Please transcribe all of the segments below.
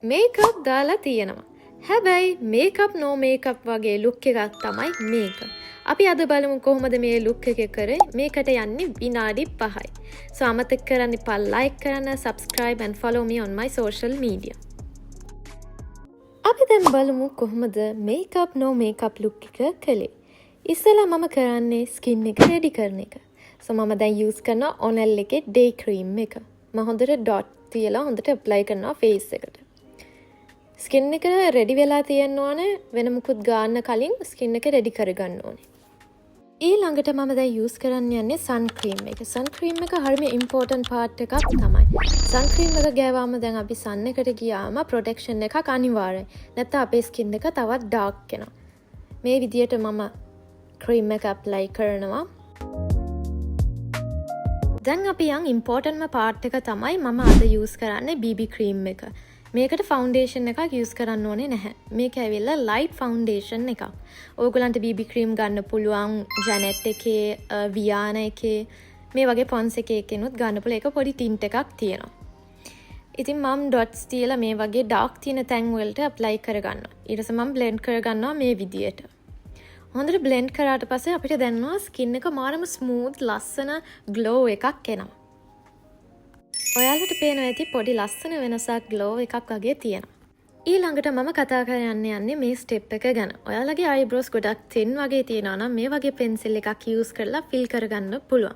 Makeup දාලා තියෙනවා. හැබැයි මේකප් නෝ මේකප් වගේ ලුක් එකක් තමයි මේක. අපි අද බලමු කොහොමද මේ ලුක් එක කරේ. මේකට යන්නේ විනාඩි 5යි. So අමතක කරන්න එපා like කරන්න, subscribe and follow me on my social media. අපි දැන් බලමු කොහොමද මේකප් නෝ මේකප් ලුක් එක කළේ. ඉස්සෙල්ලා මම කරන්නේ ස්කින් එක රෙඩි කරන එක. So මම දැන් use කරනවා Onel එකේ day cream එක. මම හොඳට dot තියලා හොඳට apply කරනවා face එකට. ස්කින් එක රෙඩි වෙලා තියෙන්න ඕනේ. වෙන මුකුත් ගන්න කලින් ස්කින් එක රෙඩි කරගන්න ඕනේ. ඊළඟට මම දැන් යූස් කරන්න යන්නේ sun cream එක. sun cream එක හරිම important part එකක් තමයි. sun cream එක ගෑවාම දැන් අපි sun එකට ගියාම protection එකක් අනිවාර්යයි. නැත්නම් අපේ ස්කින් එක තවත් dark වෙනවා. මේ විදියට මම cream එක apply කරනවා. දැන් අපි යන් important part එක තමයි මම අද යූස් කරන්නේ BB cream එක. මේකට ෆවුන්ඩේෂන් එකක් යූස් කරන්න ඕනේ නැහැ. මේක ඇවිල්ලා ලයිට් ෆවුන්ඩේෂන් එකක්. ඕගොල්ලන්ට BB ක්‍රීම් ගන්න පුළුවන් ජැනෙට් එකේ, වියානා එකේ, මේ වගේ පොන්ස් එකකිනුත් ගන්න පුළුවන්. ඒක පොඩි ටින්ට් එකක් තියෙනවා. ඉතින් මම ඩොට්ස් තියලා මේ වගේ ඩාර්ක් තියෙන තැන් වලට ඇප්ලයි කරගන්නවා. ඊට පස්සේ මම බ්ලෙන්ඩ් කරගන්නවා මේ විදියට. හොඳට බ්ලෙන්ඩ් කරාට පස්සේ අපිට දැනෙනවා ස්කින් එක මාරම ස්මූත්, ලස්සන ග්ලෝ එකක් එනවා. ඔයාලට පේනවා ඇති පොඩි ලස්සන වෙනසක් ග්ලෝ එකක් වගේ තියෙනවා. ඊළඟට මම කතා කරන්න යන්නේ මේ ස්ටෙප් එක ගැන. ඔයාලගේ අයිබ්‍රෝස් ගොඩක් තින් වගේ තියෙනවා නම් මේ වගේ පෙන්සිල් එකක් යූස් කරලා ෆිල් කරගන්න පුළුවන්.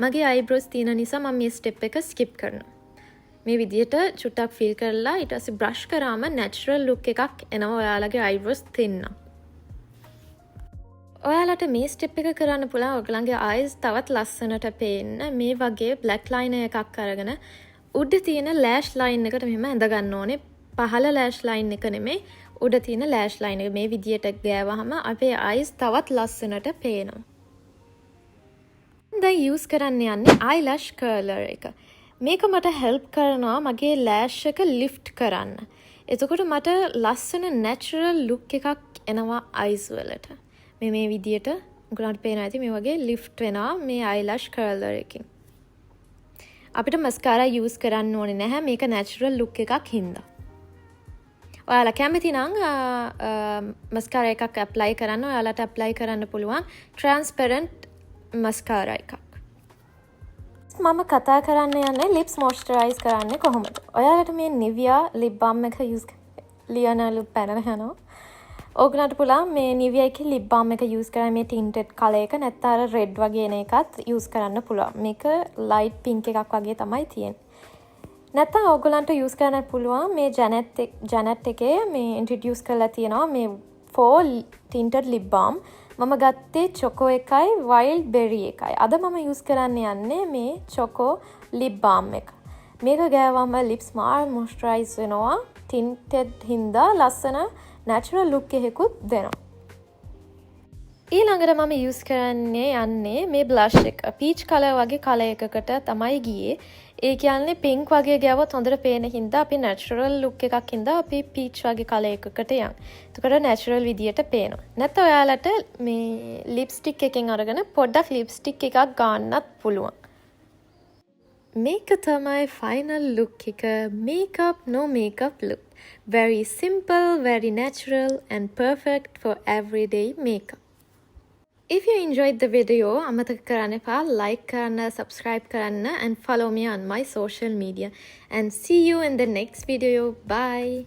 මගේ අයිබ්‍රෝස් තියෙන නිසා මම මේ ස්ටෙප් එක ස්කිප් කරනවා. මේ විදියට චුට්ටක් ෆිල් කරලා ඊට පස්සේ බ්‍රෂ් කරාම නැචරල් ලුක් එකක් එනවා ඔයාලගේ අයිබ්‍රෝස් තින්න. ඔයාලට මේ ස්ටෙප් එක කරන්න පුළුවන් ඔයගලගේ eyes තවත් ලස්සනට පේන්න මේ වගේ black liner එකක් අරගෙන උඩ තියෙන lash line එකට මෙහෙම ඇඳ ගන්න ඕනේ. පහළ lash line එක නෙමෙයි උඩ තියෙන lash line එක මේ විදියට ගෑවහම අපේ eyes තවත් ලස්සනට පේනවා. දැන් use කරන්න යන්නේ eyelash curler එක. මේක මට help කරනවා මගේ lash එක lift කරන්න. එතකොට මට ලස්සන natural look එකක් එනවා eyes වලට. මේ විදියට උගලන්ට පේනවා ඇති මේ වගේ lift වෙනවා මේ eyelash curler එකකින්. අපිට mascara use කරන්න ඕනේ නැහැ මේක natural look එකක් හින්දා. ඔයාලා කැමති නම් mascara එකක් apply කරන්න ඔයාලට apply කරන්න පුළුවන් transparent mascara එකක්. මම කතා කරන්න යන්නේ lips moisturize කරන්නේ කොහොමද? ඔයාලට මේ Nivea lip balm එක use ලියන lip පැනලා යනවා. ඕගලන්ට පුළුවන් මේ Nivea එකේ lip balm එක use කරන්න මේ tinted color එක නැත්නම් අර red වගේ එන එකත් use කරන්න පුළුවන්. මේක light pink එකක් වගේ තමයි තියෙන්නේ. නැත්නම් ඕගලන්ට use කරන්න පුළුවන් මේ Janet එකේ මේ introduce කරලා තියෙනවා මේ 4 tinted lip balm. මම ගත්තේ choco එකයි wild berry එකයි. අද මම use කරන්න යන්නේ මේ choco lip balm එක. මේක ගෑවම lips මාර moisturize වෙනවා. tinted හින්දා ලස්සන natural look එකකුත් දෙනවා. ඊළඟට මම use කරන්නේ යන්නේ මේ blush එක. peach color වගේ color එකකට තමයි ගියේ. ඒ කියන්නේ pink වගේ ගෑවොත් හොඳට පේන හින්දා අපි natural look එකක් හින්දා අපි peach වගේ color එකකට යන්. එතකොට natural විදියට පේනවා. නැත්නම් ඔයාලට මේ lipstick එකෙන් අරගෙන පොඩ්ඩක් lipstick එකක් ගන්නත් පුළුවන්. මේක තමයි final look එක. Makeup no makeup look. Very simple, very natural and perfect for everyday makeup. If you enjoyed the video, අමතක කරන්න එපා like කරන්න, subscribe කරන්න and follow me on my social media and see you in the next video. Bye.